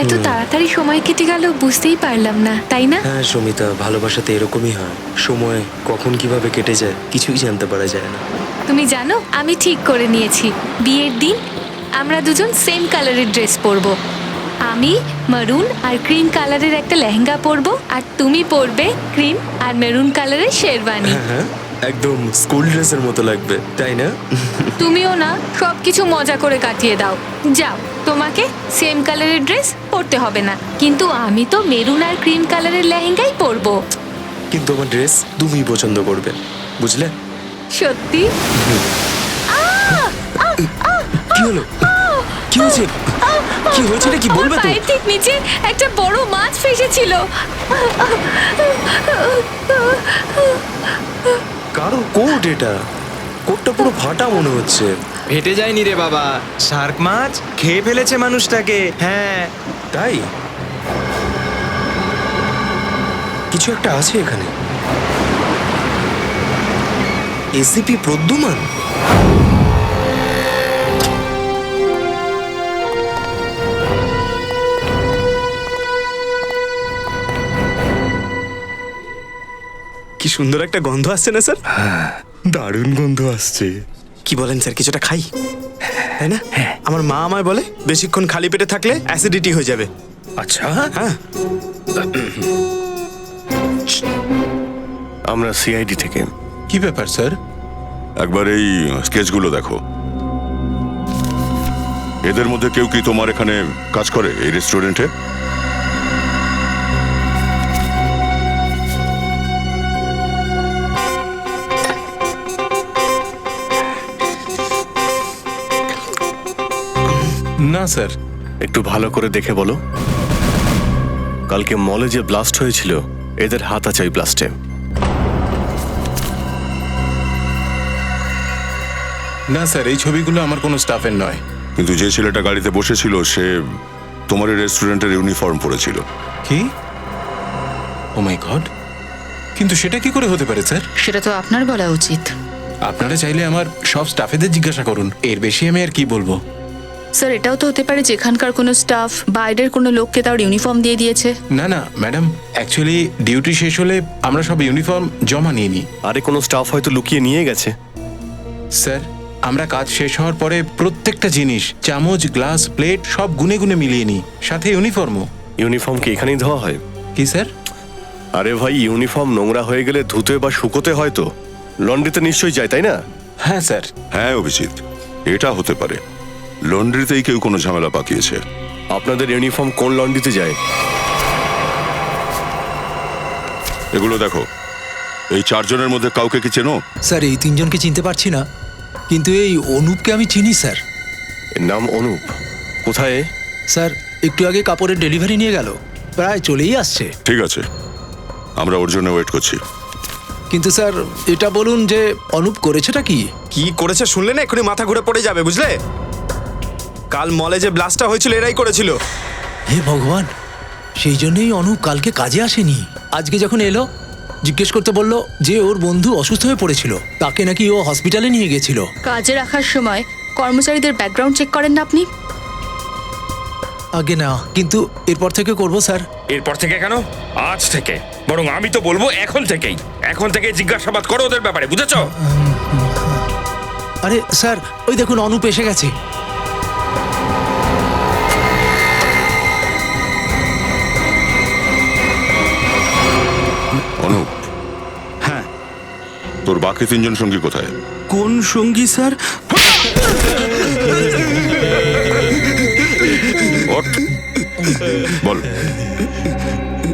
এত তাড়াতাড়ি সময় কেটে গেল বুঝতেই পারলাম না, তাই না? হ্যাঁ সমিতা, ভালোবাসাতে এরকমই হয়, সময় কখন কিভাবে কেটে যায় কিছুই জানতে পারা যায় না। তুমি জানো, আমি ঠিক করে নিয়েছি বিয়ের দিন আমরা দুজন সেম কালারের ড্রেস পরবো। আমি মারুন আর ক্রিম কালারের একটা লেহেঙ্গা পরবো, আর তুমি পরবে ক্রিম আর মেরুন কালারের শেরওয়ানি। হ্যাঁ, একদম স্কুল ড্রেসের মতো লাগবে, তাই না? তুমিও না সবকিছু মজা করে কাটিয়ে দাও। যাও, তোমাকে সেম কালারের ড্রেস পরতে হবে না, কিন্তু আমি তো মেরুন আর ক্রিম কালারের লেহেঙ্গাই পরবো। কিন্তু আমার ড্রেস তুমি পছন্দ করবে, বুঝলে? সত্যি? কি হলো? কি হয়েছে? কি হয়েছে কি বলবে তো? পায়ের ঠিক নিচে একটা বড় মাছ ফেসেছিল। কারো কোট এটা, কোটটা পুরো ফাটা মনে হচ্ছে। ফেটে যায়নি রে বাবা, শার্ক মাছ খেয়ে ফেলেছে মানুষটাকে। হ্যাঁ, তাই কিছু একটা আছে এখানে। এসিপি প্রদ্যুমান? কি সুন্দর একটা গন্ধ আসছে না স্যার? দারুণ গন্ধ আসছে। কি বলেন স্যার, কিছুটা খাই? তাই না? আমার মা আমায় বলে বেশিক্ষণ খালি পেটে থাকলে অ্যাসিডিটি হয়ে যাবে। আচ্ছা, হ্যাঁ, আমরা সিআইডি থেকে। কি ব্যাপার স্যার? একবার এই স্কেচগুলো দেখো। এদের মধ্যে কেউ কি তোমার এখানে কাজ করে, এই রেস্টুরেন্টে? না স্যার। একটু ভালো করে দেখে বলো। কালকে মলে যে ব্লাস্ট হয়েছিল, এদের হাত আছে ওই ব্লাস্টে। না স্যার, এই ছবিগুলো আমার কোনো স্টাফের নয়। কিন্তু যে ছেলেটা গাড়িতে বসেছিল সে তোমার এই রেস্টুরেন্টের ইউনিফর্ম পরেছিল। কি? ও মাই গড! কিন্তু সেটা কি করে হতে পারে স্যার? সেটা তো আপনার বলা উচিত। আপনারা চাইলে আমার সব স্টাফেদের জিজ্ঞাসা করুন, এর বেশি আমি আর কি বলবো। স্যার, এটাও তো হতে পারে যে এখানকার কোনো স্টাফ বাইরের কোনো লোককে তার ইউনিফর্ম দিয়ে দিয়েছে। না না ম্যাডাম, অ্যাকচুয়ালি ডিউটি শেষ হলে আমরা সব ইউনিফর্ম জমা নিয়ে নিই। আরে কোনো স্টাফ হয়তো লুকিয়ে নিয়ে গেছে। স্যার, আমরা কাজ শেষ হওয়ার পরে প্রত্যেকটা জিনিস, চামচ, গ্লাস, প্লেট সব গুনে গুনে মিলিয়ে নিই, সাথে ইউনিফর্মও। ইউনিফর্ম কি এখানেই ধোয়া হয়? কি স্যার? আরে ভাই, ইউনিফর্ম নোংরা হয়ে গেলে ধুতে বা শুকোতে হয় তো, লন্ড্রিতে নিশ্চয়ই যায়, তাই না? হ্যাঁ স্যার। হ্যাঁ অভিজিৎ, এটা হতে পারে লন্ড্রিতেই কেউ কোনো ঝামেলা পাকিয়েছে। আপনাদের ইউনিফর্ম কোন লন্ড্রিতে যায়? এগুলো দেখো, এই চারজনের মধ্যে কাউকে কি চেনো? স্যার, এই তিনজনকে চিনতে পারছি না, কিন্তু এই অনুপকে আমি চিনি স্যার। এর নাম অনুপ। কোথায়? স্যার, একটু আগে কাপড়ের ডেলিভারি নিয়ে গেল, প্রায় চলেই আসছে। ঠিক আছে, আমরা ওর জন্য ওয়েট করছি। কিন্তু স্যার, এটা বলুন যে অনুপ করেছেটা কি? কি করেছে শুনলে না এক্ষুনি মাথা ঘুরে পড়ে যাবে, বুঝলে? কাল মলে যে ব্লাস্টটা হয়েছিল এরাই করেছিল। হে ভগবান, সেই জন্যই অনুপ কালকে কাজে আসেনি। আজকে যখন এলো জিজ্ঞেস করতে বললো যে ওর বন্ধু অসুস্থ হয়ে পড়েছিল, তাকে নাকি ও হসপিটালে নিয়ে গেছিল। কাজে রাখার সময় কর্মচারীদের ব্যাকগ্রাউন্ড চেক করেন না আপনি? আগে না, কিন্তু এরপর থেকে করব স্যার। এরপর থেকে কেন? আজ থেকে, বরং আমি তো বলবো এখন থেকেই। এখন থেকে জিজ্ঞাসাবাদ করো ওদের ব্যাপারে, বুঝেছো? আরে স্যার, ওই দেখুন অনুপ এসে গেছে। অনুপ, হ্যাঁ। তোর বাকি তিনজন সঙ্গী কোথায়? কোন সঙ্গী স্যার? ওঠ, বল,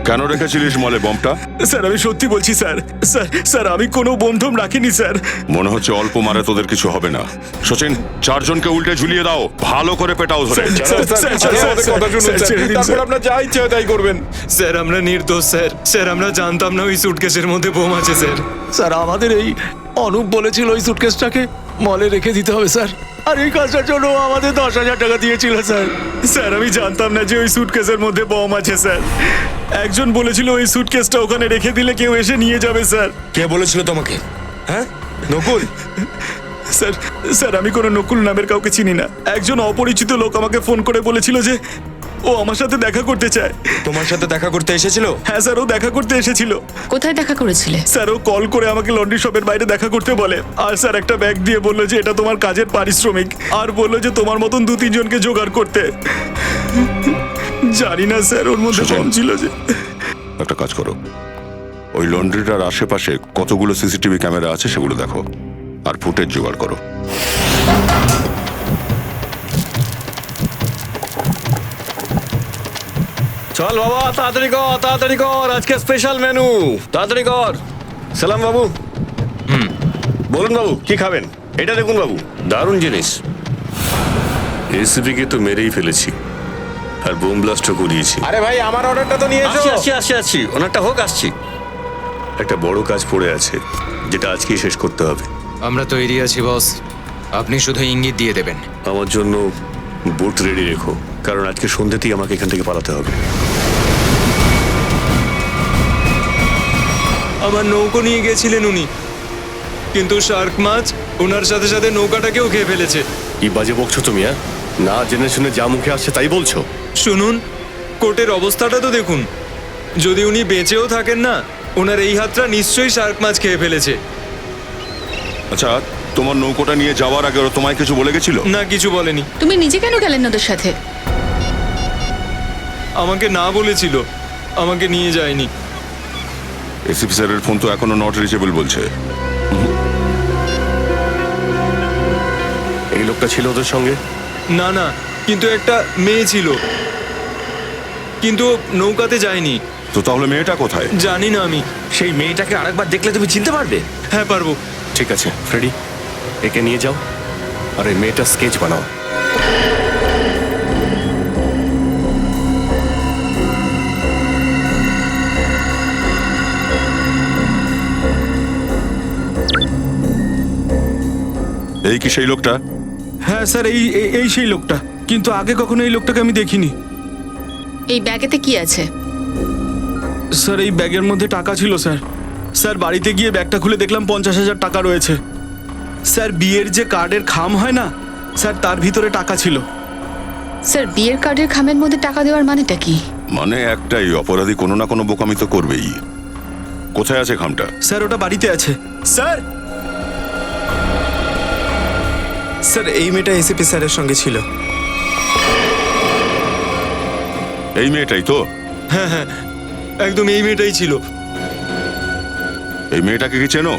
কেন রেখেছিলিস মলে বমটা? স্যার আমি সত্যি বলছি স্যার। স্যার স্যার আমি কোনো বন্ধম রাখিনি স্যার। মনে হচ্ছে অল্প মারে তোদের কিছু হবে না। সচিন, চারজনকে উল্টে ঝুলিয়ে দাও, ভালো করে পেটাও ধরে। আপনার যা ইচ্ছে তাই করবেন। স্যার, আমরা নির্দোষ স্যার। স্যার, আমরা জানতাম না ওই সুটকেসের মধ্যে বোম আছে স্যার। স্যার, আমাদের এই অনুপ বলেছিল ওই সুটকেসটাকে মলে রেখে দিতে হবে স্যার, আর এই কাজটার জন্য আমাদের 10,000 টাকা দিয়েছিল স্যার। স্যার আমি জানতাম না যে ওই সুটকেসের মধ্যে বম আছে স্যার। একজন বলেছিল ওই সুটকেসটা ওখানে রেখে দিলে কেউ এসে নিয়ে যাবে স্যার। কে বলেছিল তোমাকে? হ্যাঁ, নকুল? স্যার স্যার আমি কোনো নকুল নামের কাউকে চিনি না। একজন অপরিচিত লোক আমাকে ফোন করে বলেছিল যে ও আমার সাথে দেখা করতে চায়। তোমার সাথে দেখা করতে এসেছিল? হ্যাঁ স্যার, ও দেখা করতে এসেছিল। কোথায় দেখা করেছিলে? স্যার ও কল করে আমাকে লন্ড্রি শপের বাইরে দেখা করতে বলে, আর স্যার একটা ব্যাগ দিয়ে বললো যে এটা তোমার কাজের পারিশ্রমিক, আর বললো যে তোমার মতন 2-3 জনকে জোগাড় করতে। জানি না স্যার ওর মধ্যে কম ছিল যে। একটা কাজ করো, ওই লন্ড্রিটার আশেপাশে কতগুলো সিসিটিভি ক্যামেরা আছে সেগুলো দেখো, আর ফুটেজ জোগাড় করো। চল বাবা, তাড়াতাড়ি কর, আজকে স্পেশাল মেনু, তাড়াতাড়ি কর। সালাম বাবু। বলুন বাবু, কি খাবেন? এটা দেখুন বাবু, দারুণ জিনিস। এসিপিকে তো মেরেই ফেলেছি, আর বোম ব্লাস্টও করিয়েছি। আরে ভাই, আমার অর্ডারটা তো নিয়ে এসো। আসছি, ওনারটা হোক, আসছি। একটা বড় কাজ পড়ে আছে, যেটা আজকেই শেষ করতে হবে। আমরা তৈরি আছি বস, আপনি শুধু ইঙ্গিত দিয়ে দেবেন। আমার জন্য বোট রেডি রেখো, কারণ আজকে সন্ধ্যেতেই আমাকে এখান থেকে পালাতে হবে। আমার নৌকো নিয়ে গেছিলেন উনি, কিন্তু শার্ক মাছ ওনার সাথে সাথে নৌকাটাকেও খেয়ে ফেলেছে। কি বাজে বকছো তুমি? না জেনে শুনে যা মুখে আসছে তাই বলছো। শুনুন, কোর্টের অবস্থাটা তো দেখুন। যদি উনি বেঁচেও থাকেন না, ওনার এই হাতটা নিশ্চয়ই শার্ক মাছ খেয়ে ফেলেছে। আচ্ছা, তোমার নৌকোটা নিয়ে যাওয়ার আগে ওরা তোমায় কিছু বলে গেছিল? না, কিছু বলেনি। তুমি নিজে কেন গেলেন ওদের সাথে? আমাকে না বলেছিল, আমাকে নিয়ে যায়নি। এসিপি স্যারের ফোন তো এখনো নট রিচেবল বলছে। এই লোকটা ছিল ওদের সঙ্গে? না, কিন্তু একটা মেয়ে ছিল, কিন্তু নৌকাতে যায়নি। তো তাহলে মেয়েটা কোথায়? জানি না আমি। সেই মেয়েটাকে আরেকবার দেখলে তুমি চিনতে পারবে? হ্যাঁ, পারবো। ঠিক আছে ফ্রেডি, একে নিয়ে যাও, আর এই মেয়েটা স্কেচ বানাও। এই কি সেই লোকটা? হ্যাঁ স্যার, এই সেই লোকটা, কিন্তু আগে কখনো এই লোকটাকে আমি দেখিনি। এই ব্যাগেতে কি আছে? স্যার এই ব্যাগের মধ্যে টাকা ছিল স্যার। স্যার বাড়িতে গিয়ে ব্যাগটা খুলে দেখলাম 50,000 টাকা রয়েছে। স্যার বিয়ের যে কার্ডের খাম হয় না স্যার, তার ভিতরে টাকা ছিল। স্যার, বিয়ের কার্ডের খামের মধ্যে টাকা দেওয়ার মানেটা কি? মানে একটাই, অপরাধী কোনো না কোনো বোকামি তো করবেই। কোথায় আছে খামটা? স্যার ওটা বাড়িতে আছে। স্যার স্যার এই মেয়েটা এসিপি স্যারের সঙ্গে ছিল। এই মেয়েটাই তো? হ্যাঁ, একদম এই মেয়েটাই ছিল। এই মেয়েটাকে কি চেনো?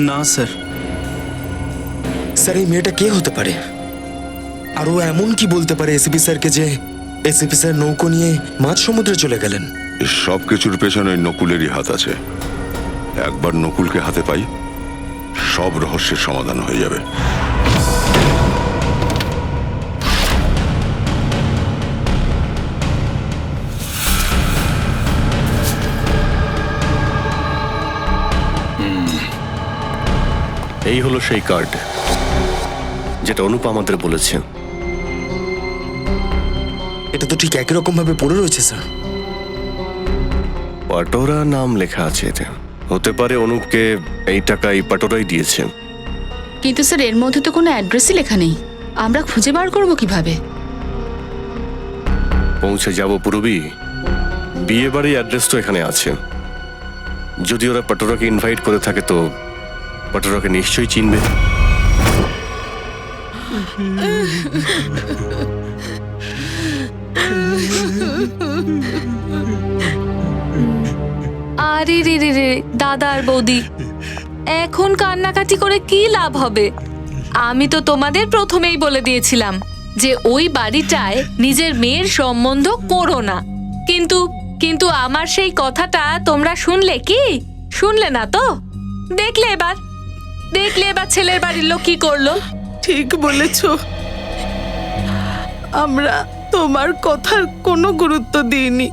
না স্যার। স্যার এই মেয়েটা কে হতে পারে? আর ও এমন কি বলতে পারে এসিপি স্যারকে যে এসিপি স্যার নৌকো নিয়ে মাঝ সমুদ্রে চলে গেলেন? সব কিছুর পেছনে নকুলেরই হাত আছে। একবার নকুলকে হাতে পাই, সব রহস্যের সমাধান হয়ে যাবে। এই হলো সেই কার্ড যেটা অনুপ আমাদের বলেছে। এটা তো ঠিক একই রকম ভাবে পড়ে রয়েছে স্যার। পাটোরা নাম লেখা আছে এতে। হতে পারে অনুপকে এই টাকা এই পাটোরাই দিয়েছে। কিন্তু স্যার এর মধ্যে তো কোনো অ্যাড্রেসই লেখা নেই, আমরা খুঁজে বার করব কিভাবে? পৌঁছে যাব পুরবি। বিয়ে বাড়ির অ্যাড্রেস তো এখানে আছে। যদি ওরা পাটোরাকে ইনভাইট করে থাকে তো পাটোরাকে নিশ্চয়ই চিনবে। আরে রে দাদা আর বৌদি, এখন কান্নাকাটি করে কি লাভ হবে? আমি তো তোমাদের প্রথমেই বলে দিয়েছিলাম যে ওই বাড়িটায় নিজের মেয়ের সম্বন্ধ করো না। কিন্তু আমার সেই কথাটা তোমরা শুনলে কি? শুনলে না তো? দেখলে এবার ছেলের বাড়ির লোক কি করলো। ঠিক বলেছ, আমরা তোমার কথার কোনো গুরুত্ব দিইনি।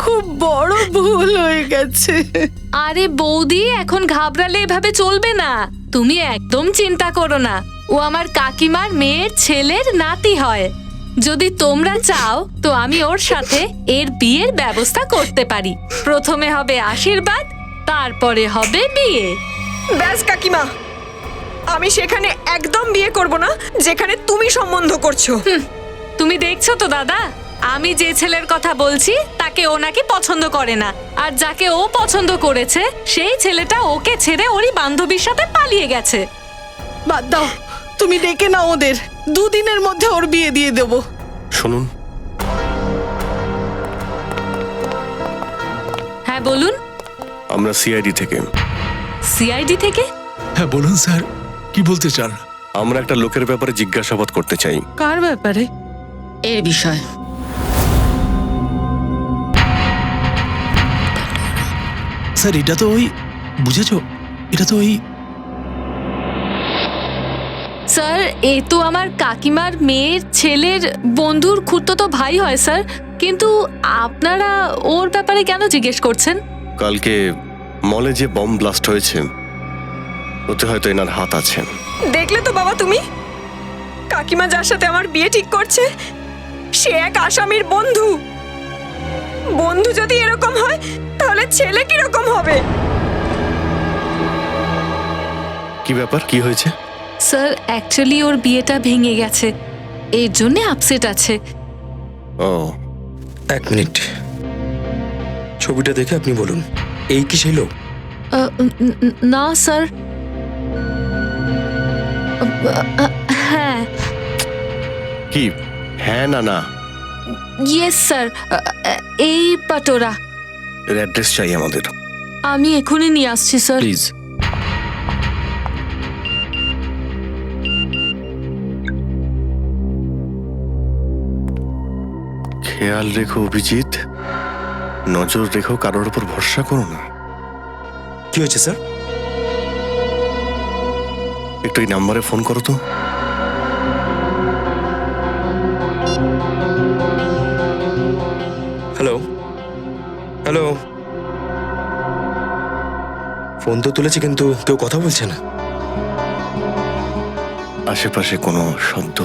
খুব বড় ভুল হয়ে গেছে। আরে বৌদি, এখন ঘাবড়ালে এভাবে চলবে না। তুমি একদম চিন্তা করো না, ও আমার কাকিমার মেয়ের ছেলের নাতি হয়। যদি তোমরা চাও তো আমি ওর সাথে এর বিয়ের ব্যবস্থা করতে পারি। প্রথমে হবে আশীর্বাদ, তারপরে হবে বিয়ে। ব্যাস কাকিমা, আমি সেখানে একদম বিয়ে করব না যেখানে তুমি সম্বন্ধ করছো। তুমি দেখছো তো দাদা, আমি যে ছেলের কথা বলছি তাকে ও নাকি পছন্দ করে না, আর যাকে ও পছন্দ করেছে সেই ছেলেটা ওকে ছেড়ে ওরই বান্ধবীর সাথে পালিয়ে গেছে। বাদ দাও, তুমি ডেকে নাও ওদের, 2 দিনের মধ্যে ওর বিয়ে দিয়ে দেবো। শুনুন, হ্যাঁ বলুন। আমরা সিআইডি থেকে। সিআইডি থেকে? হ্যাঁ বলুন স্যার, কি বলতে চান? আমরা একটা লোকের ব্যাপারে জিজ্ঞাসাবাদ করতে চাই। কার ব্যাপারে? এর বিষয়। স্যার এটা তো ওই, বুঝেছো, এটা তো ওই স্যার এ তো আমার কাকিমার মেয়ের ছেলের বন্ধুর খুড়তো ভাই হয় স্যার, কিন্তু আপনারা ওর ব্যাপারে কেন জিজ্ঞেস করছেন? কালকে মলে যে বম ব্লাস্ট হয়েছে ওতে হয়তো এনার হাত আছে। দেখলে তো বাবা তুমি, কাকিমা যার সাথে আমার বিয়ে ঠিক করছে সে এক আসামির বন্ধু। বন্ধু যদি এরকম হয় তাহলে ছেলে কিরকম হবে? কি ব্যাপার, কি হয়েছে? স্যার অ্যাকচুয়ালি ওর বিয়েটা ভেঙে গেছে, এর জন্য আপসেট আছে। ও, 1 মিনিট, ছবিটা দেখে আপনি বলুন, এই কি সেই লোক? না স্যার। হ্যাঁ। কি হ্যাঁ না না? ইয়েস স্যার, এই পাটোরা। এর অ্যাড্রেস চাই আমাদের। আমি এখনই নিয়ে আসছি স্যার। প্লিজ। খেয়াল রেখো অভিজিৎ, নজর রেখো, কারোর উপর ভরসা করো না। কি হয়েছে স্যার? একটু এই নাম্বারে ফোন করো তো। হ্যালো হ্যালো, ফোন তো তুলেছি কিন্তু কেউ কথা বলছে না। আশেপাশে কোনো শব্দ?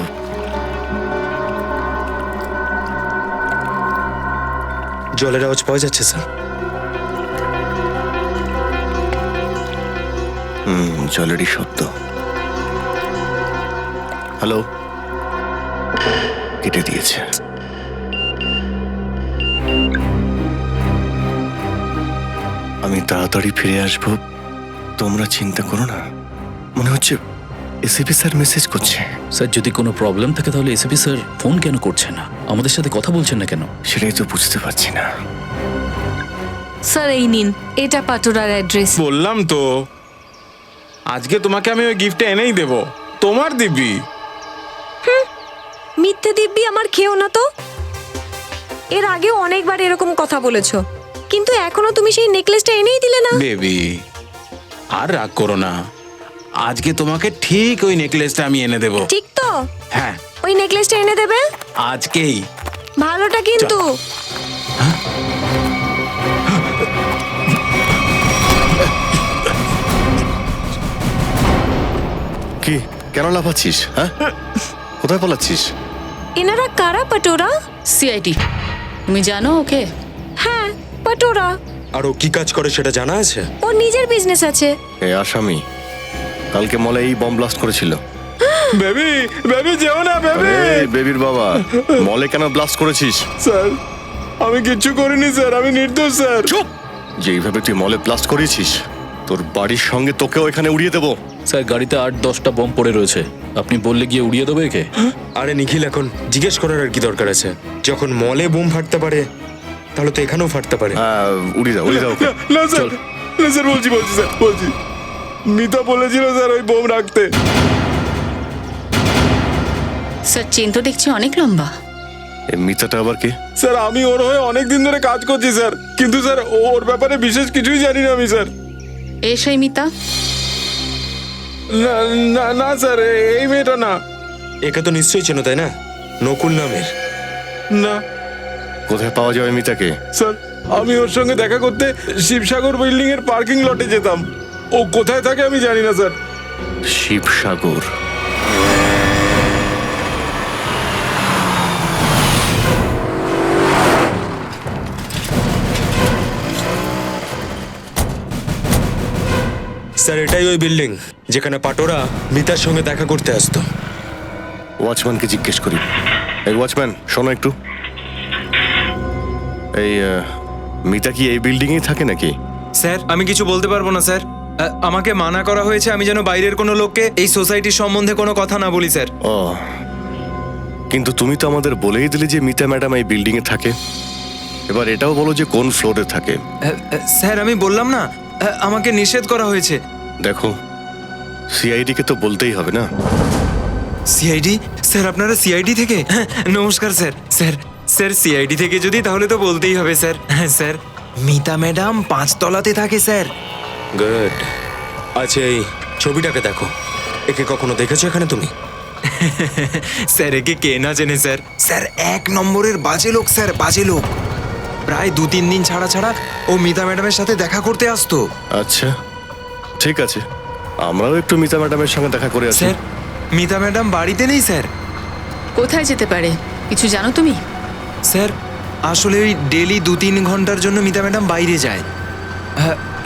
জলের আওয়াজ পাওয়া যাচ্ছে স্যার। জলেরই শব্দ। হ্যালো, কেটে দিয়েছে। আমি তাড়াতাড়ি ফিরে আসবো, তোমরা চিন্তা করো না। মনে হচ্ছে এসিপি স্যার মেসেজ করছে। স্যার যদি কোনো প্রবলেম থাকে তাহলে এসপি স্যার ফোন কেন করছে না, আমাদের সাথে কথা বলছেন না কেন? সেটাই তো বুঝতে পারছি না। স্যার এই নিন, এটা পাটোরার অ্যাড্রেস। বললাম তো আজকে তোমাকে আমি ওই গিফটটা এনেই দেব, তোমার দিব্যি। মিথ্যে দিব্যি আমার খেও না তো। এর আগেও অনেকবার এরকম কথা বলেছো, কিন্তু এখনো তুমি সেই নেকলেসটা এনেই দিলে না। বেবি আর রাগ করো না, আজকে তোমাকে ঠিক ওই নেকলেসটা আমি এনে দেব। ঠিক তো? হ্যাঁ ওই নেকলেসটা এনে দেবে আজকেই। ভালোটা কিন্তু। কি, কেন লাফাচ্ছিস? হ্যাঁ, কোথায় পালাচ্ছিস? এনারা কারা পাটোরা? সিআইডি। তুমি জানো ওকে? হ্যাঁ পাটোরা। আর ও কি কাজ করে সেটা জানা আছে? ওর নিজের বিজনেস আছে। এই আসামি কালকে মলে এই বম ব্লাস্ট করেছিল। বেবি বেবি যেও না বেবি। এই বেবির বাবা, মলে কেন ব্লাস্ট করেছিস? স্যার আমি কিচ্ছু করিনি স্যার, আমি নির্দোষ স্যার। চুপ! যেইভাবে তুই মলে ব্লাস্ট করেছিস তোর বাড়ির সঙ্গে তোকেও এখানে উড়িয়ে দেবো। স্যার গাড়িতে 8-10টা বম পড়ে রয়েছে, আপনি বললে গিয়ে উড়িয়ে দেবে একে? আরে নিখিল, এখন জিজ্ঞেস করার আর কি দরকার আছে? যখন মলে বোম ফাটতে পারে তাহলে তো এখানেও ফাটতে পারে। হ্যাঁ, উড়িয়ে দাও, উড়িয়ে দাও। না স্যার, না স্যার, বলছি স্যার, বলছি। মিতা বলেছিল স্যার ওই বোম রাখতে। স্যার চেন তো দেখছি অনেক লম্বা। এই মিতাটা আবার কে? স্যার আমি ওর হয়ে অনেক দিন ধরে কাজ করছি স্যার, কিন্তু স্যার ওর ব্যাপারে বিশেষ কিছুই জানি না আমি স্যার। এই সেই মিতা? না না না স্যার, এই মেয়েটা না। একে তো নিশ্চয়ই চেনো তাই না? নকুল নামের। না কোথায় পাওয়া যাবে মিতাকে? স্যার আমি ওর সঙ্গে দেখা করতে শিবসাগর বিল্ডিং এর পার্কিং লটে যেতাম, ও কোথায় থাকে আমি জানি না স্যার। শিবসাগর? স্যার এটাই ওই বিল্ডিং যেখানে পাটোরা মিতার সঙ্গে দেখা করতে আসতো। ওয়াচম্যানকে জিজ্ঞেস করি। এই ওয়াচম্যান, শোনো একটু। এই মিতা কি এই বিল্ডিংয়েই থাকে নাকি? স্যার আমি কিছু বলতে পারবো না স্যার। আমাকে মানা করা হয়েছে আমি যেন বাইরের কোনো লোককে এই সোসাইটির সম্বন্ধে কোনো কথা না বলি স্যার। ও, কিন্তু তুমি তো আমাদের বলেই দিলে যে মিতা ম্যাডাম এই বিল্ডিংয়ে থাকে। এবার এটাও বলো যে কোন ফ্লোরে থাকে। স্যার আমি বললাম না, আমাকে নিষেধ করা হয়েছে। দেখো, সিআইডি কে তো বলতেই হবে না। সিআইডি? স্যার আপনারা সিআইডি থেকে? নমস্কার স্যার। স্যার স্যার সিআইডি থেকে যদি তাহলে তো বলতেই হবে স্যার। হ্যাঁ স্যার, মিতা ম্যাডাম 5 তলাতে থাকে স্যার। গুড। আচ্ছা, এই ছবিটাকে দেখো। একে কখনো দেখেছো এখানে তুমি? স্যার একে কে না চেনে স্যার? স্যার 1 নম্বরের বাজে লোক স্যার, বাজে লোক। প্রায় 2-3 দিন ছাড়া ছাড়া ও মিতা ম্যাডামের সাথে দেখা করতে আসতো। আচ্ছা ঠিক আছে, আমরাও একটু মিতা ম্যাডামের সঙ্গে দেখা করে আসি। স্যার মিতা ম্যাডাম বাড়িতে নেই স্যার। কোথায় যেতে পারে কিছু জানো তুমি? স্যার আসলে ওই ডেলি 2-3 ঘন্টার জন্য মিতা ম্যাডাম বাইরে যায়।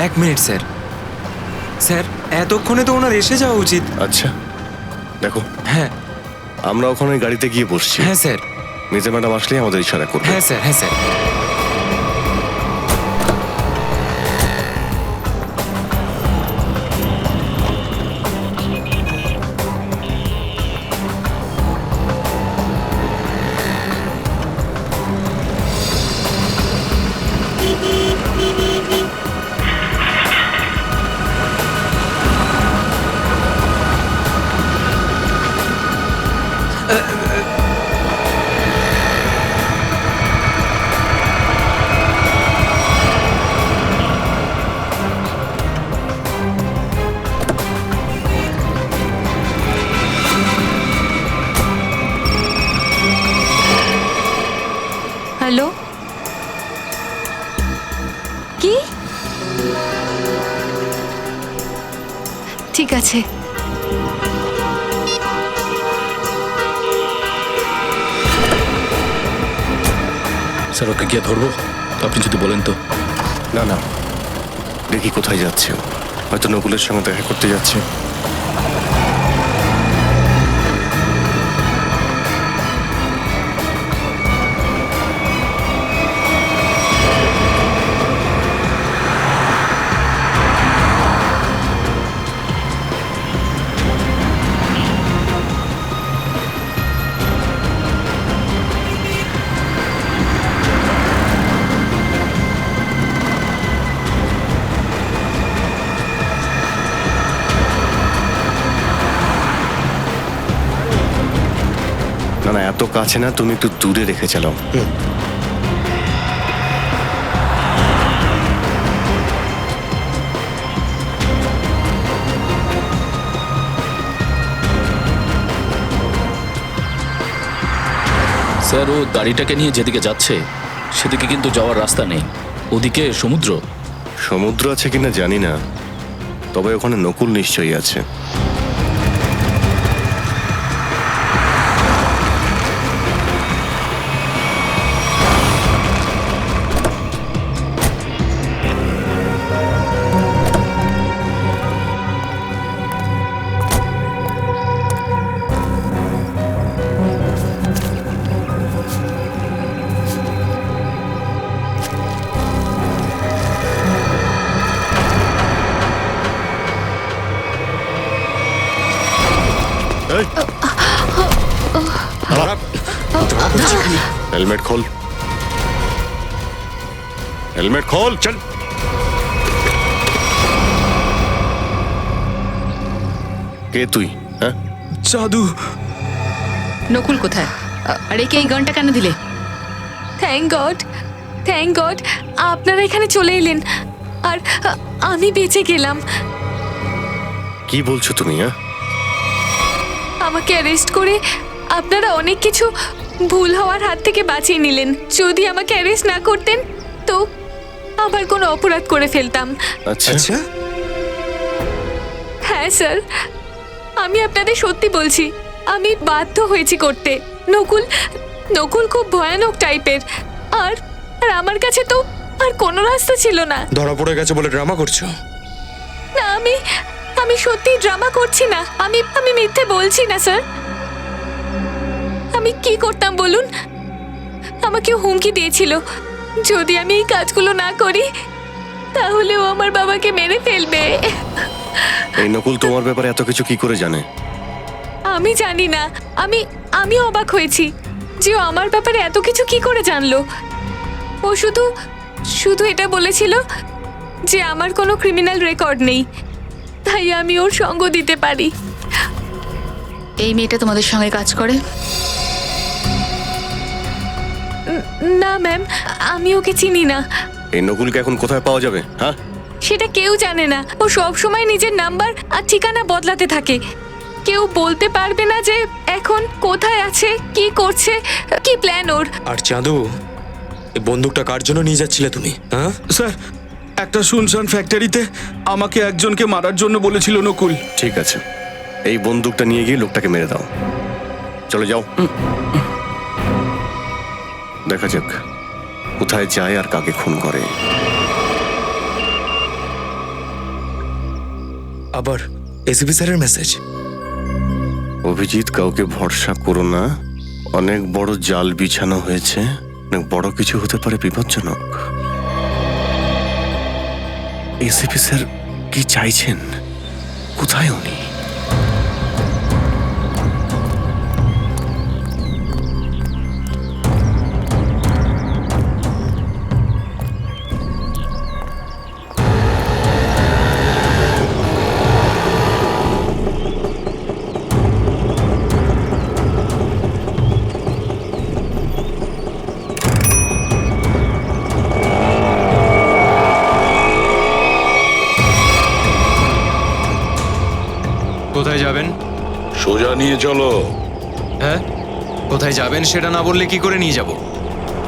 1 মিনিট স্যার। স্যার এতক্ষণে তো ওনার এসে যাওয়া উচিত। আচ্ছা দেখো, হ্যাঁ আমরা ওখানে গাড়িতে গিয়ে বসছি। হ্যাঁ স্যার। মিতা ম্যাডাম আসলেই আমাদের ইশারা করবে। হ্যাঁ স্যার, হ্যাঁ স্যার। হ্যালো, কি? ঠিক আছে। স্যার ওকে গিয়ে ধরবো? আপনি যদি বলেন তো। না না, দেখি কোথায় যাচ্ছে ও। হয়তো নকুলের সঙ্গে দেখা করতে যাচ্ছে। না না, এত কাছে না, তুমি একটু দূরে রেখে চালাও। স্যার ও গাড়িটাকে নিয়ে যেদিকে যাচ্ছে সেদিকে কিন্তু যাওয়ার রাস্তা নেই, ওদিকে সমুদ্র। সমুদ্র আছে কিনা জানি না, তবে ওখানে নকুল নিশ্চয়ই আছে। हेलमेट खोल, हेलमेट खोल, चल। কে তুই? হ্যাঁ, জাদু। নকুল কোথায়? আর একে এই গানটা কেন দিলে? থ্যাংক গড, থ্যাংক গড আপনারা এখানে চলে এলেন আর আমি বেঁচে গেলাম। কি বলছো তুমি? হ্যাঁ, আমাকে অ্যারেস্ট করে আপনারা অনেক কিছু ভুল হওয়ার হাত থেকে বাঁচিয়ে নিলেন। যদি আমাকে অ্যারেস্ট না করতেন তো আবার কোনো অপরাধ করে ফেলতাম। আচ্ছা। হ্যাঁ স্যার, আমি আপনাদের সত্যি বলছি, আমি বাধ্য হয়েছি করতে। নকুল খুব ভয়ানক টাইপের, আর আমার কাছে তো আর কোনো রাস্তা ছিল না। ধরা পড়ে গেছে বলে ড্রামা করছো? না, আমি সত্যি ড্রামা করছি না। আমি মিথ্যে বলছি না স্যার। আমি কি করতাম বলুন? আমাকে হুমকি দিয়েছিল যদি আমি এই কাজগুলো না করি তাহলে ও আমার বাবাকে মেরে ফেলবে। এই নকুল তোমার ব্যাপারে এত কিছু কি করে জানে? আমি জানি না, আমি অবাক হয়েছি যে ও আমার ব্যাপারে এত কিছু কি করে জানলো। ও শুধু এটা বলেছিল যে আমার কোনো ক্রিমিনাল রেকর্ড নেই, তাই আমি ওর সঙ্গ দিতে পারি। এই মেয়েটা তোমাদের সঙ্গে কাজ করে? না ম্যাম, আমি ওকে চিনি না। এই নকুলকে এখন কোথায় পাওয়া যাবে? হ্যাঁ, সেটা কেউ জানে না। ও সব সময় নিজের নাম্বার আর ঠিকানা বদলাতে থাকে। কেউ বলতে পারবে না যে এখন কোথায় আছে, কি করছে, কি প্ল্যান ওর। আর চাঁদু, এই বন্দুকটা কার জন্য নিয়ে যাচ্ছিলে তুমি? হ্যাঁ স্যার, একটা শুনশান ফ্যাক্টরিতে আমাকে একজনকে মারার জন্য বলেছিল নকুল। ঠিক আছে, এই বন্দুকটা নিয়ে গিয়ে লোকটাকে মেরে দাও। চলে যাও, দেখা যাক কোথায় যায় আর কাকে খুন করে। আবার এসিপি স্যারের মেসেজ। অভিজিৎ, কাউকে ভরসা করো না, অনেক বড় জাল বিছানো হয়েছে, অনেক বড় কিছু হতে পারে, বিপজ্জনক। এসিপি স্যার কি চাইছেন? কোথায় উনি? কোথায় যাবেন? সোজা নিয়ে চলো। হ্যাঁ, কোথায় যাবেন সেটা না বললে কি করে নিয়ে যাব?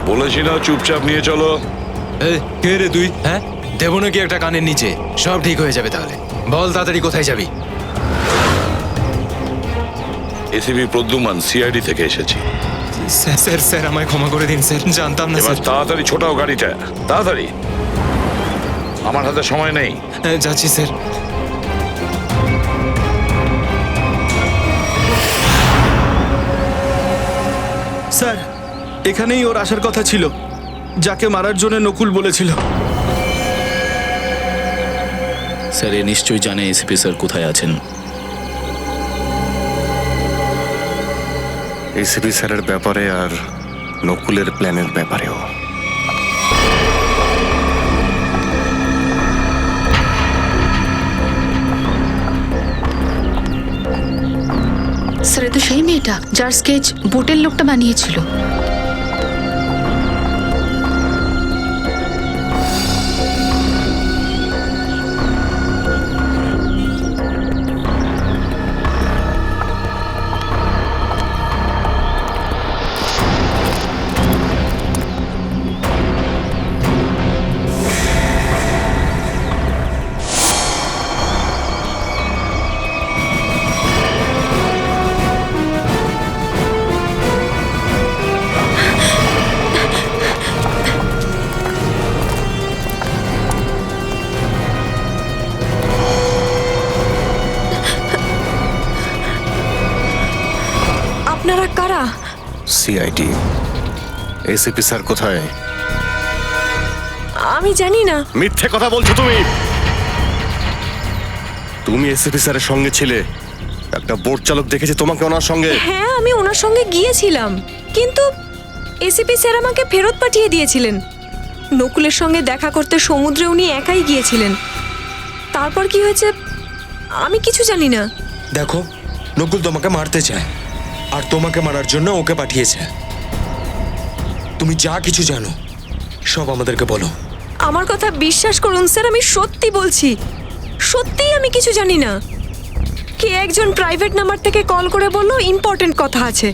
বলেছি না, চুপচাপ নিয়ে চলো। কে রে তুই? হ্যাঁ, দেবো নাকি একটা কানের নিচে? সব ঠিক হয়ে যাবে তাহলে। বল তাড়াতাড়ি কোথায় যাবি? এসিবি প্রদ্যুমান, সিআইডি থেকে এসেছি। স্যার স্যার আমায় ক্ষমা করে দিন স্যার, জানতাম না এবার স্যার। তাড়াতাড়ি ছোটাও গাড়িটা, তাড়াতাড়ি, আমার হাতে সময় নেই। যাচ্ছি স্যার। স্যার, এখানেই ওর আসার কথা ছিল, যাকে মারার জন্য নকুল বলেছিল। স্যার, এ নিশ্চয়ই জানে এসিপি স্যার কোথায় আছেন। এসিপি স্যারের ব্যাপারে আর নকুলের প্ল্যানের ব্যাপারেও। স্যার, এ তো সেই মেয়েটা যার স্কেচ বোটের লোকটা বানিয়েছিল। আপনারা কারা? সিআইডি। এসিপি স্যার কোথায়? আমি জানি না। মিথ্যে কথা বলছো তুমি। তুমি এসিপি স্যারের সঙ্গে ছিলে, একটা বোট চালক দেখেছে তোমাকে ওনার সঙ্গে। হ্যাঁ, আমি ওনার সঙ্গে গিয়েছিলাম, কিন্তু এসিপি স্যার আমাকে ফেরত পাঠিয়ে দিয়েছিলেন। নকুলের সঙ্গে দেখা করতে সমুদ্রে উনি একাই গিয়েছিলেন। তারপর কি হয়েছে আমি কিছু জানি না। দেখো, নকুল তোমাকে মারতে চায়, আর তোমাকে মারার জন্য ওকে পাঠিয়েছে। তুমি যা কিছু জানো সব আমাদেরকে বলো। আমার কথা বিশ্বাস করুন স্যার, আমি সত্যি বলছি, সত্যিই আমি কিছু জানি না। কে একজন প্রাইভেট নাম্বার থেকে কল করে বলল ইম্পর্টেন্ট কথা আছে,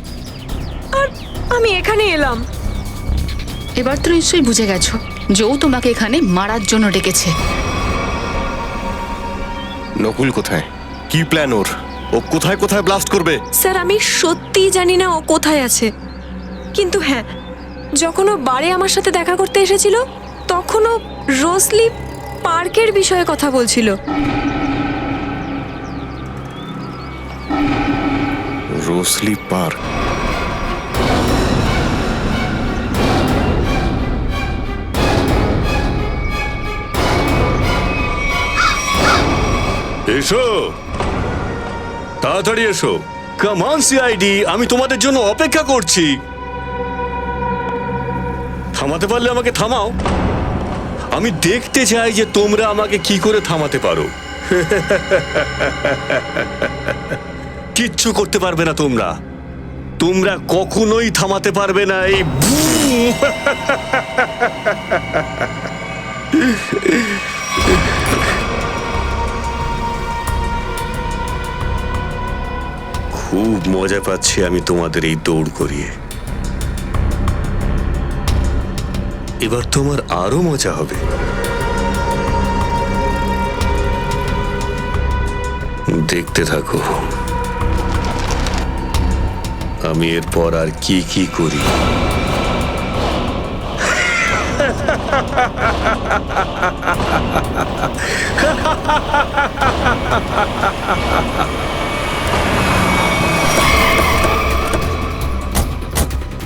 আর আমি এখানে এলাম। এবার তো নিশ্চয়ই বুঝে গেছো যে ও তোমাকে এখানে মারার জন্য ডেকেছে। নকুল কোথায়? কি প্ল্যান ওর? ও কোথায় কোথায় ব্লাস্ট করবে? স্যার, আমি সত্যিই জানি না ও কোথায় আছে, কিন্তু হ্যাঁ, যখন ও বারে আমার সাথে দেখা করতে এসেছিল তখন ও রোজলি পার্কের বিষয়ে কথা বলছিল। রোজলি পার্ক? এসো, তাড়াতাড়ি এসো। কাম অন সিআইডি, আমি তোমাদের জন্য অপেক্ষা করছি। থামাতে পারলে আমাকে থামাও। আমি দেখতে চাই যে তোমরা আমাকে কি করে থামাতে পারো। কিচ্ছু করতে পারবে না তোমরা। তোমরা কখনোই থামাতে পারবে না এই বুম। খুব মজা পাচ্ছি আমি তোমাদের এই দৌড় করিয়ে। এবার তোমার আরো মজা হবে। দেখতে থাকো আমি এরপর আর কি কি করি।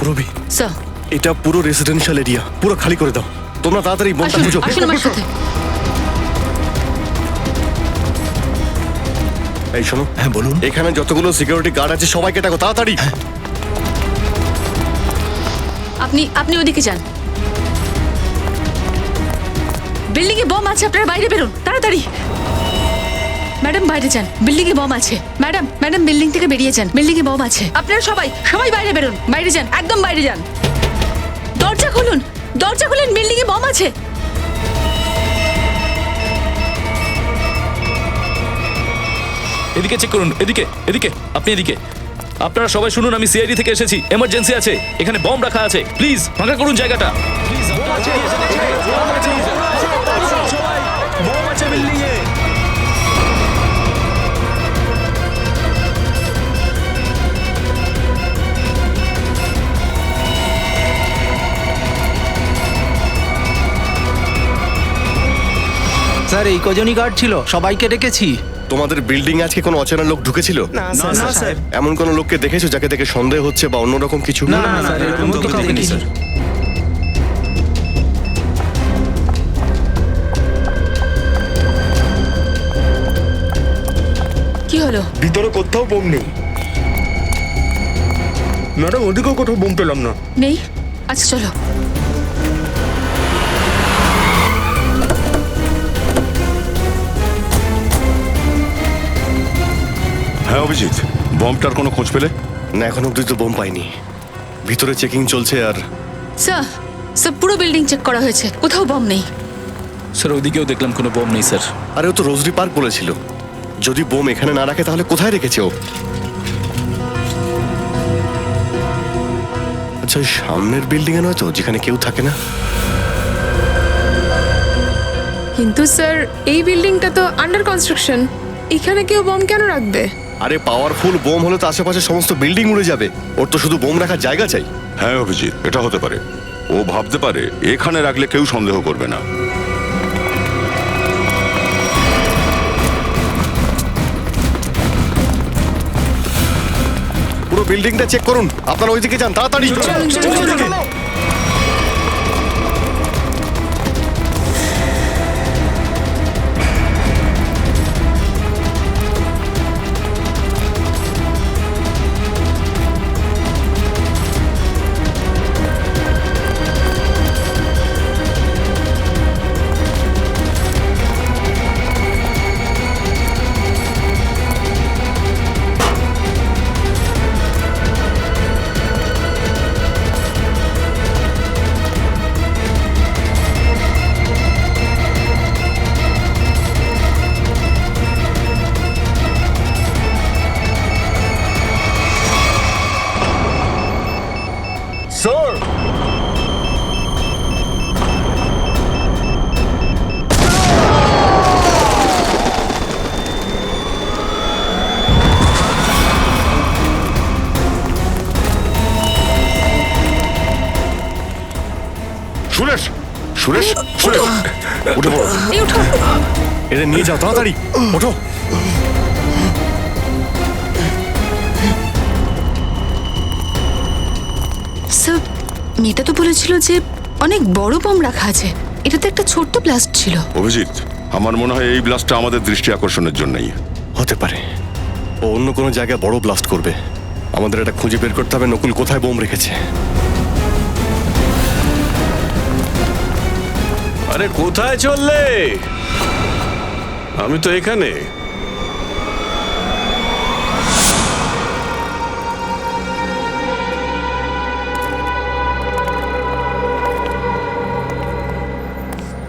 রবি, স্যার এটা পুরো রেসিডেন্সিয়াল এরিয়া, পুরো খালি করে দাও। তোমরা তাড়াতাড়ি বোমটা খুঁজো। আসুন আমার সাথে। এই শোনো, হ্যাঁ বলুন। এখানে যতগুলো সিকিউরিটি গার্ড আছে সবাইকে ডাকো তাড়াতাড়ি। আপনি আপনি ওদিকে যান। বিল্ডিং এ বম আছে, আপনারা বাইরে বেরোন তাড়াতাড়ি। ম্যাডাম বাইরে যান, বিল্ডিং এ বম আছে। ম্যাডাম ম্যাডাম বিল্ডিং থেকে বেরিয়ে যান, বিল্ডিং এ বম আছে। আপনারা সবাই সবাই বাইরে বেরোন, বাইরে যান, একদম বাইরে যান। দরজা খুলুন, দরজা খুলুন, বিল্ডিং এ বম আছে। এদিকে চেক করুন, এদিকে এদিকে, আপনি এদিকে। আপনারা সবাই শুনুন, আমি সিআইডি থেকে এসেছি, এমার্জেন্সি আছে, এখানে বম রাখা আছে, প্লিজ ফাঁকা করুন জায়গাটা। স্যার এই কজনই গার্ড ছিল, সবাইকে ডেকেছি। তোমাদের বিল্ডিং আজকে কোনো অচেনা লোক ঢুকেছিল? না স্যার। এমন কোনো লোককে দেখেছো যাকে দেখে সন্দেহ হচ্ছে বা অন্যরকম কিছু? না স্যার, এরকম তো কাউকে দেখিনি। কি হলো? ভিতরে কোথাও বোম নেই ম্যাডাম, ওদিকেও কোথাও বোম পেলাম না। নেই? আচ্ছা চলো। হ্যাঁ অভিজিৎ, বমটার কোনো খোঁজ পেলে? না, এখন অব্দি তো বোম পাইনি। ভিতরে চেকিং চলছে। আর স্যার স্যার পুরো বিল্ডিং চেক করা হয়েছে, কোথাও বম নেই। স্যার ওদিকেও দেখলাম কোনো বম নেই স্যার। আরে ও তো রোজরি পার্ক বলেছিল। যদি বোম এখানে না রাখে তাহলে কোথায় রেখেছে ও? আচ্ছা, ওই সামনের বিল্ডিং এ নয় তো, যেখানে কেউ থাকে না? কিন্তু স্যার এই বিল্ডিংটা তো আন্ডার কনস্ট্রাকশন, এখানে কেউ বম কেন রাখবে? আরে পাওয়ারফুল বোম হলে তো আশেপাশে সমস্ত বিল্ডিং উড়ে যাবে। ওর তো শুধু বোম রাখার জায়গা চাই। হ্যাঁ অভিজিৎ, এটা হতে পারে। ও ভাবতে পারে এখানে রাখলে কেউ সন্দেহ করবে না। পুরো বিল্ডিংটা চেক করুন। আপনারা ওইদিকে যান তাড়াতাড়ি। সুরেশ, সুরেশ, সুরেশ, উঠে পড়ো। এই উঠো। এটা নিয়ে যাও তাড়াতাড়ি, ওঠো। স্যার মেয়েটা তো বলেছিল যে অনেক বড় বম রাখা আছে, এটা তো একটা ছোট্ট ব্লাস্ট ছিল। অভিজিৎ, আমার মনে হয় এই ব্লাস্টটা আমাদের দৃষ্টি আকর্ষণের জন্যই। হতে পারে ও অন্য কোনো জায়গায় বড় ব্লাস্ট করবে। আমাদের এটা খুঁজে বের করতে হবে নকুল কোথায় বোম রেখেছে। আরে কোথায় চললে? আমি তো এখানে।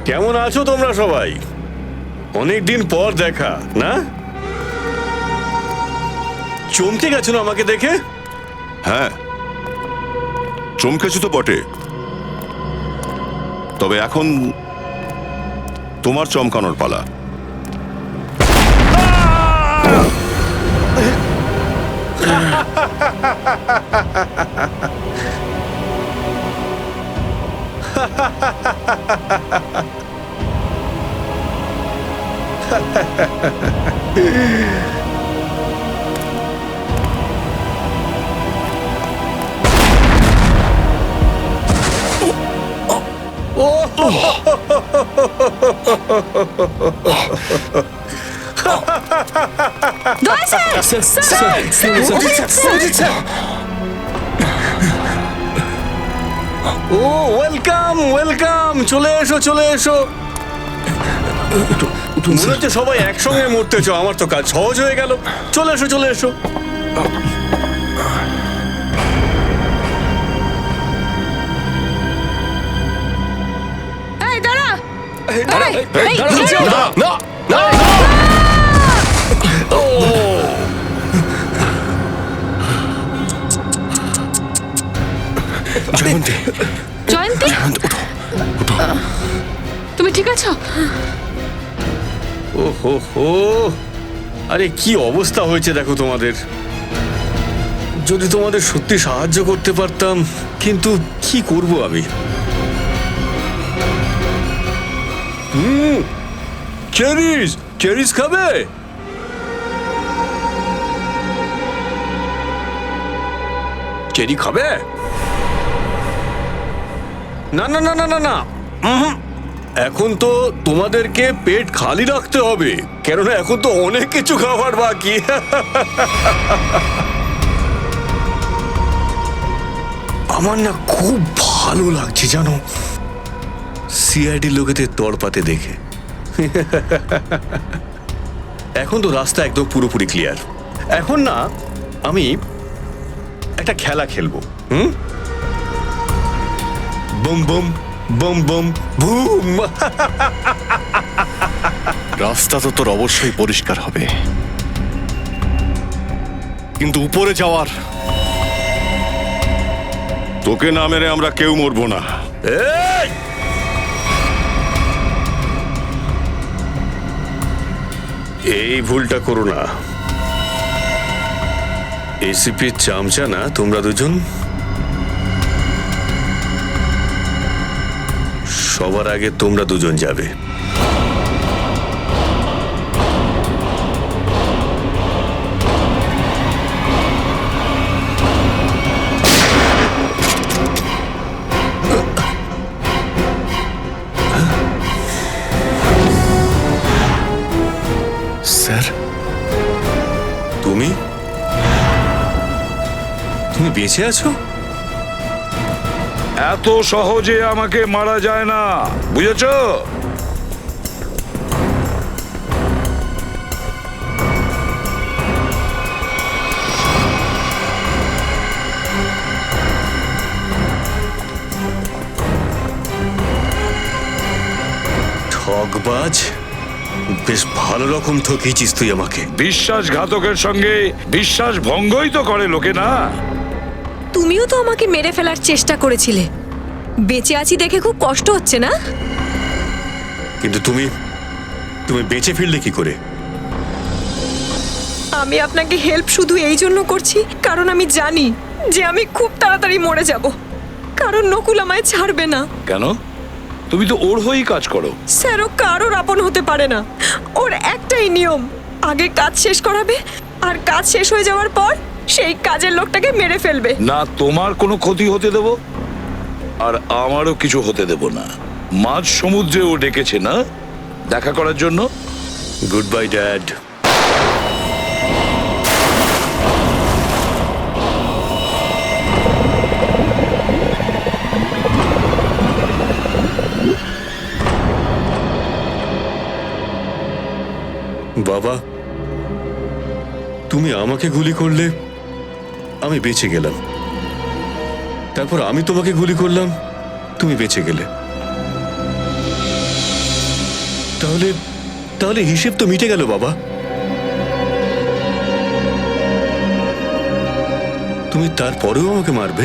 কেমন আছো তোমরা সবাই? অনেকদিন পর দেখা না? চমকে গেছো না আমাকে দেখে? হ্যাঁ, চমকেছি তো বটে, তবে এখন তোমার চমকানোর পালা। ও ওয়েলকাম ওয়েলকাম, চলে এসো চলে এসো। মনে হচ্ছে সবাই একসঙ্গে মরতে চাও, আমার তো কাজ সহজ হয়ে গেল। চলে এসো চলে এসো। এই দাঁড়া জয়ন্তী, জয়ন্তী, তুমি ঠিক আছো? ও হো হো, আরে কি অবস্থা হয়েছে দেখো তোমাদের। যদি তোমাদের সত্যি সাহায্য করতে পারতাম, কিন্তু কি করব আমি। চেরিস, চেরিস খাবে? চেরি খাবে? না না না না না না, এখন তো তোমাদেরকে পেট খালি রাখতে হবে, কেননা এখন তো অনেক কিছু খাবার বাকি। আমার না খুব ভালো লাগছে জানো, সিআইডি লোকেদের তড়পাতে দেখে। এখন তো রাস্তা একদম পুরোপুরি ক্লিয়ার। এখন না আমি একটা খেলা খেলবো। Boom boom boom boom boom. রাস্তা তো তোর অবশ্যই পরিষ্কার হবে, কিন্তু উপরে যাওয়ার তোকে না মেরে আমরা কেউ মরবো না। এই ভুলটা করো না। এসিপির চামচা না তোমরা দুজন? সবার আগে তোমরা দুজন যাবে। স্যার, তুমি তুমি বেঁচে আছো? এত সহজে আমাকে মারা যায় না, বুঝেছো? ঠকবাজ, বেশ ভালো রকম ঠকিয়েছিস তুই আমাকে। বিশ্বাসঘাতকের সঙ্গে বিশ্বাস ভঙ্গই তো করে লোকে, না? তুমিও তো আমাকে মেরে ফেলার চেষ্টা করেছিলে। বেঁচে আছি দেখে খুব কষ্ট হচ্ছে না? কিন্তু তুমি তুমি বেঁচে ফিরলে কি করে? আমি আপনাকে হেল্প শুধু এই জন্য করছি কারণ আমি জানি যে আমি খুব তাড়াতাড়ি মরে যাব, কারণ নকুল আমায় ছাড়বে না। কেন? তুমি তো ওর হয়েই কাজ করো। স্যার, ও কারোর আপন হতে পারে না। ওর একটাই নিয়ম, আগে কাজ শেষ করাবে, আর কাজ শেষ হয়ে যাওয়ার পর সেই কাজের লোকটাকে মেরে ফেলবে। না তোমার কোনো ক্ষতি হতে দেব, আর আমারও কিছু হতে দেব না। মাঝ সমুদ্রে ও ডেকেছে না, দেখা করার জন্য। Good bye dad. বাবা, তুমি আমাকে গুলি করলে, আমি বেঁচে গেলাম। তারপর আমি তোমাকে গুলি করলাম, তুমি বেঁচে গেলে। তাহলে তাহলে হিসেব তো মিটে গেল বাবা। তুমি তারপরেও আমাকে মারবে?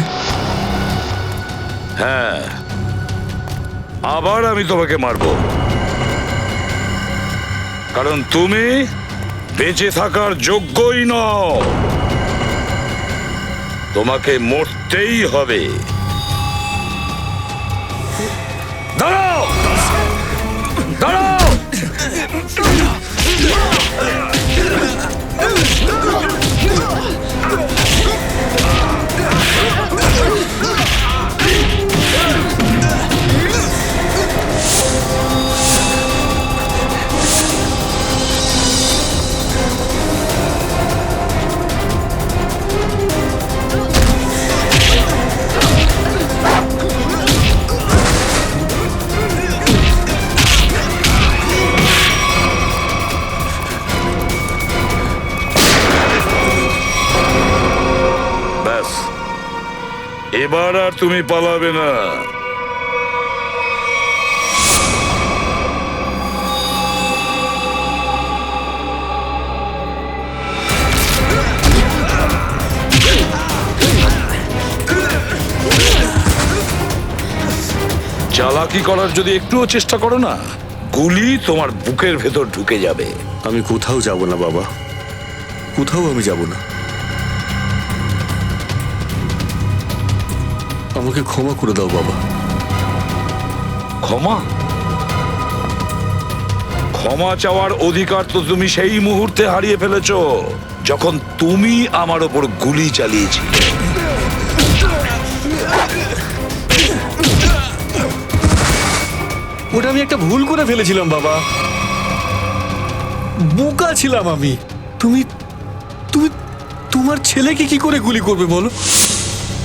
হ্যাঁ, আবার আমি তোমাকে মারবো, কারণ তুমি বেঁচে থাকার যোগ্যই নও। তোমাকে মরতেই হবে। দাঁড়াও, দাঁড়াও! ব্যাস, এবার আর তুমি পালাবে না। চালাকি করার যদি একটুও চেষ্টা করো না, গুলি তোমার বুকের ভেতর ঢুকে যাবে। আমি কোথাও যাব না বাবা, কোথাও আমি যাব না। আমাকে ক্ষমা করে দাও বাবা। ক্ষমা? ক্ষমা চাওয়ার অধিকার তো তুমি সেই মুহূর্তে হারিয়ে ফেলেছো যখন তুমি আমার ওপর গুলি চালিয়েছিলে। ওটা আমি একটা ভুল করে ফেলেছিলাম বাবা, বোকা ছিলাম আমি। তুমি তুমি তোমার ছেলেকে কি করে গুলি করবে বলো?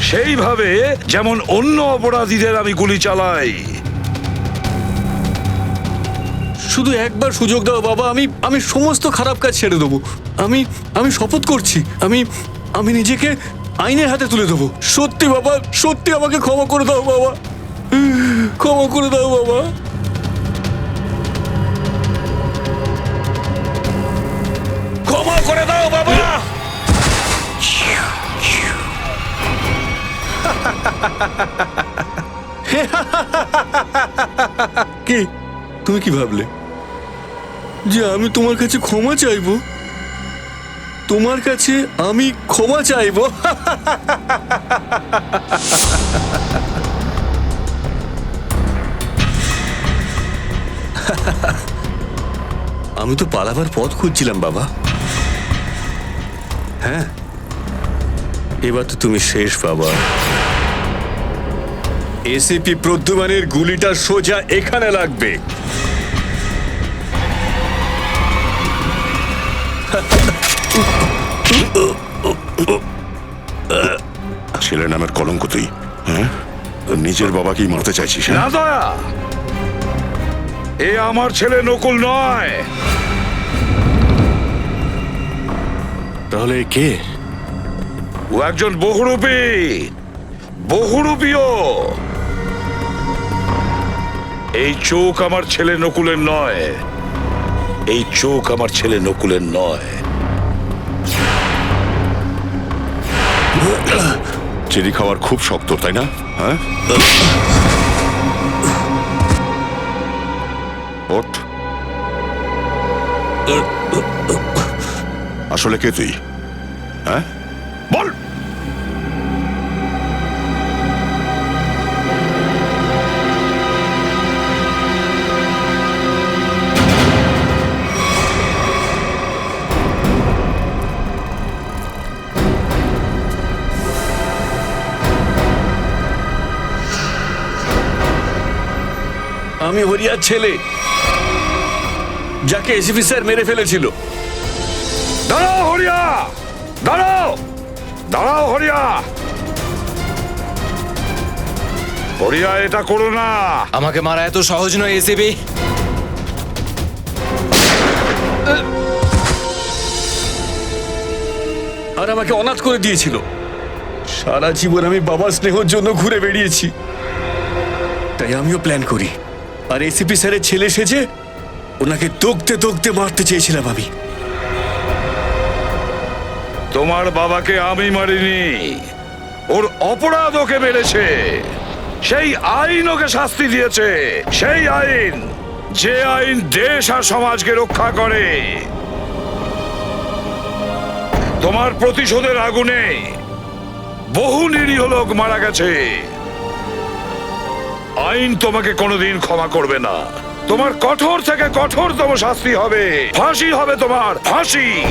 সেইভাবে যেমন অন্য অপরাধীদের আমি গুলি চালাই। শুধু একবার সুযোগ দাও বাবা, আমি সমস্ত খারাপ কাজ ছেড়ে দেবো। আমি শপথ করছি, আমি নিজেকে আইনের হাতে তুলে দেবো। সত্যি বাবা, সত্যি আমাকে ক্ষমা করে দাও বাবা, ক্ষমা করে দাও বাবা। ক্ষমা করে দাও বাবা। কি তুমি কি ভাবলে যে আমি তোমার কাছে ক্ষমা চাইবো? তোমার কাছে আমি ক্ষমা চাইবো? আমি তো পালাবার পথ খুঁজছিলাম বাবা। হ্যাঁ, এবার তো তুমি শেষ বাবা। এসিপি প্রদ্যুমানের গুলিটা সোজা এখানে লাগবে। ছেলে নামের কলঙ্ক তুই, হ্যাঁ? নিজের বাবাকেই মারতে চাইছিস? না দয়া, এ আমার ছেলে নকুল নয়। তাহলে কে? ও একজন বহুরূপী, বহুরূপীও। এই চোখ আমার ছেলে নকুলের নয়, এই চোখ আমার ছেলে নকুলের নয়। চেরি খাওয়ার খুব শক্ত, তাই না? হ্যাঁ, ওঠ। আসলে কে তুই? হ্যাঁ বল। আমি হরিয়ার ছেলে, যাকে এসিপি স্যার মেরে ফেলেছিল। দাঁড়াও হরিয়া, দাঁড়াও, দাঁড়াও হরিয়া। হরিয়া, এটা করো না। আমাকে মারা এত সহজ নয় এসিবি। আর আমাকে অনাথ করে দিয়েছিল। সারা জীবন আমি বাবার স্নেহর জন্য ঘুরে বেরিয়েছি, তাই আমিও প্ল্যান করি। আর এসিপি স্যারের ছেলে সেজে ওনাকে দগতে দগতে মারতে চেয়েছিলাম আমি। তোমার বাবাকে আমি মারিনি, ওর অপরাধ ওকে মেরেছে। সেই আইন ওকে শাস্তি দিয়েছে, সেই আইন যে আইন দেশ আর সমাজকে রক্ষা করে। তোমার প্রতিশোধের আগুনে বহু নিরীহ লোক মারা গেছে। আইন তোমাকে কোনোদিন ক্ষমা করবে না। তোমার কঠোর থেকে কঠোরতম শাস্তি হবে, ফাঁসি হবে তোমার, ফাঁসি।